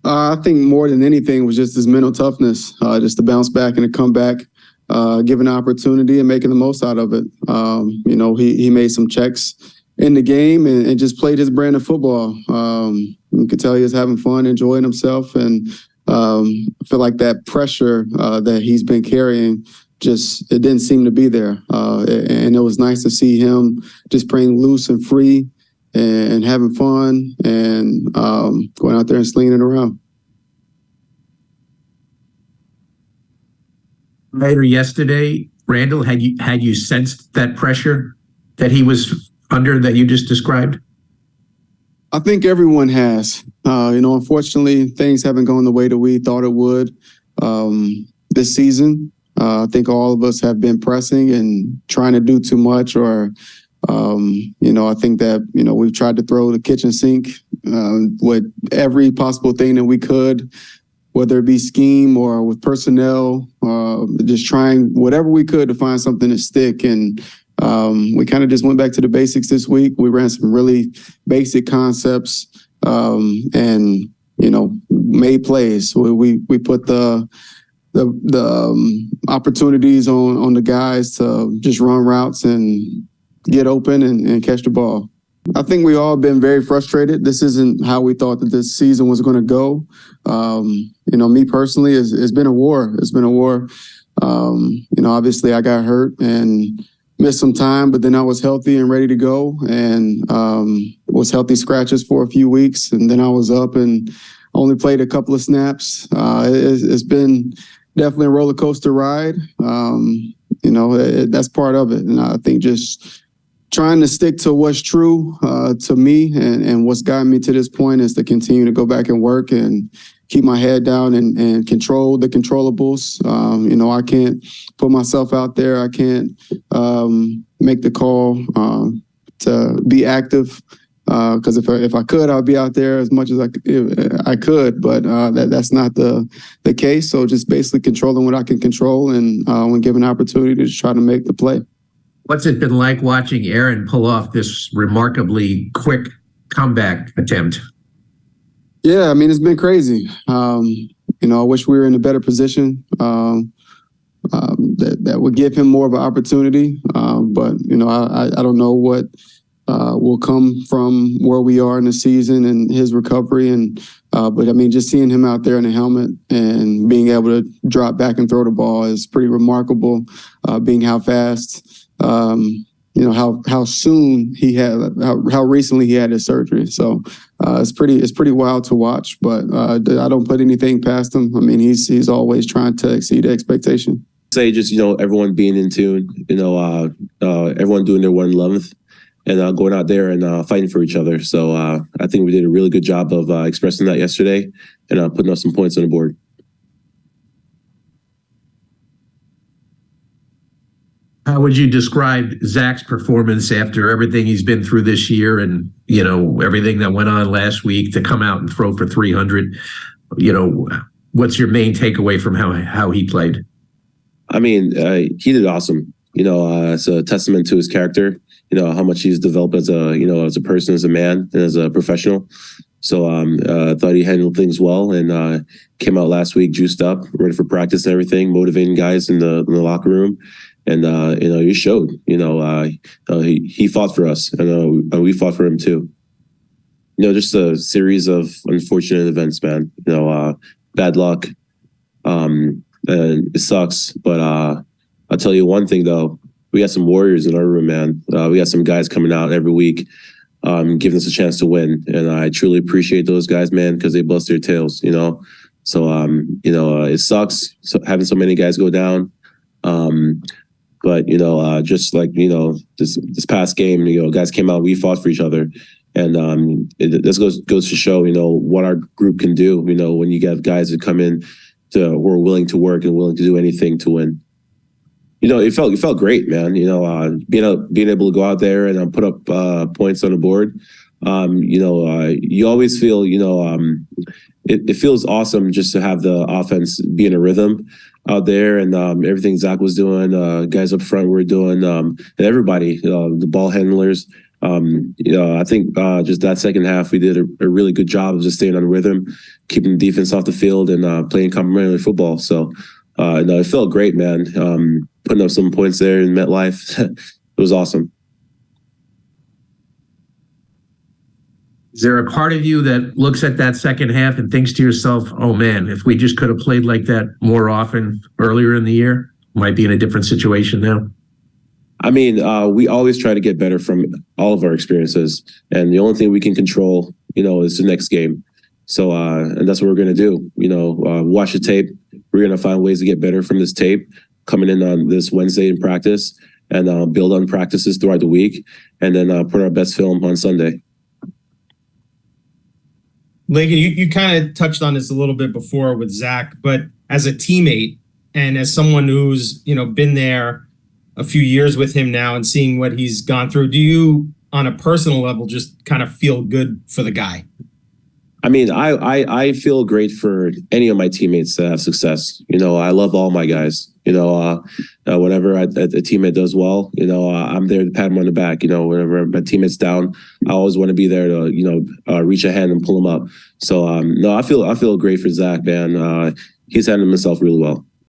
I think more than anything was just his mental toughness, just to bounce back and to come back, given the opportunity and making the most out of it. He made some checks in the game and just played his brand of football. You could tell he was having fun, enjoying himself, and I feel like that pressure that he's been carrying it didn't seem to be there. And it was nice to see him just playing loose and free and having fun and going out there and slinging it around. Later yesterday, Randall, had you sensed that pressure that he was under that you just described? I think everyone has. Unfortunately, things haven't gone the way that we thought it would this season. I think all of us have been pressing and trying to do too much, or I think that we've tried to throw the kitchen sink with every possible thing that we could, whether it be scheme or with personnel, just trying whatever we could to find something to stick. And we kind of just went back to the basics this week. We ran some really basic concepts and made plays. We put the opportunities on the guys to just run routes and get open and catch the ball. I think we all been very frustrated. This isn't how we thought that this season was going to go. Me personally, it's been a war. It's been a war. Obviously I got hurt and missed some time, but then I was healthy and ready to go, and was healthy scratches for a few weeks, and then I was up and only played a couple of snaps. It's been definitely a roller coaster ride. That's part of it, and I think just trying to stick to what's true to me and what's gotten me to this point is to continue to go back and work and keep my head down and control the controllables. I can't put myself out there. I can't make the call to be active because if I could, I'd be out there as much as I could. But that's not the case. So just basically controlling what I can control, and when given an opportunity, to just try to make the play. What's it been like watching Aaron pull off this remarkably quick comeback attempt? Yeah, it's been crazy. I wish we were in a better position that would give him more of an opportunity. But I don't know what will come from where we are in the season and his recovery. But just seeing him out there in the helmet and being able to drop back and throw the ball is pretty remarkable. Being how fast. How soon he had, how recently he had his surgery. So it's pretty wild to watch, but I don't put anything past him. He's always trying to exceed expectation. Say just, everyone being in tune, everyone doing their 1/11th and going out there and fighting for each other. So I think we did a really good job of expressing that yesterday and putting up some points on the board. How would you describe Zach's performance after everything he's been through this year and, everything that went on last week to come out and throw for 300? What's your main takeaway from how he played? He did awesome. It's a testament to his character, how much he's developed as a person, as a man, and as a professional. So I thought he handled things well and came out last week juiced up, ready for practice and everything, motivating guys in the locker room. And, he showed, he fought for us and we fought for him too. Just a series of unfortunate events, man. Bad luck. And it sucks. But I'll tell you one thing, though. We got some warriors in our room, man. We got some guys coming out every week, giving us a chance to win. And I truly appreciate those guys, man, because they bust their tails, So, it sucks having so many guys go down. But, just like, this past game, guys came out, we fought for each other. And this goes to show, what our group can do, when you get guys that come in who are willing to work and willing to do anything to win. It felt great, man. Being able to go out there and put up points on the board. You always feel, it feels awesome just to have the offense be in a rhythm out there, and everything Zach was doing, guys up front were doing, and everybody, the ball handlers, I think just that second half, we did a really good job of just staying on rhythm, keeping the defense off the field, and playing complementary football. So, it felt great, man. Putting up some points there in MetLife, it was awesome. Is there a part of you that looks at that second half and thinks to yourself, oh man, if we just could have played like that more often earlier in the year, might be in a different situation now? I mean, we always try to get better from all of our experiences. And the only thing we can control, is the next game. So, and that's what we're going to do. Watch the tape. We're going to find ways to get better from this tape coming in on this Wednesday in practice, and build on practices throughout the week, and then put our best film on Sunday. Laken, you kind of touched on this a little bit before with Zach, but as a teammate and as someone who's, been there a few years with him now and seeing what he's gone through, do you, on a personal level, just kind of feel good for the guy? I mean, I feel great for any of my teammates that have success. I love all my guys. Whenever a teammate does well, I'm there to pat him on the back. Whenever my teammate's down, I always want to be there to, reach a hand and pull him up. So, no, I feel great for Zach, man. He's handling himself really well.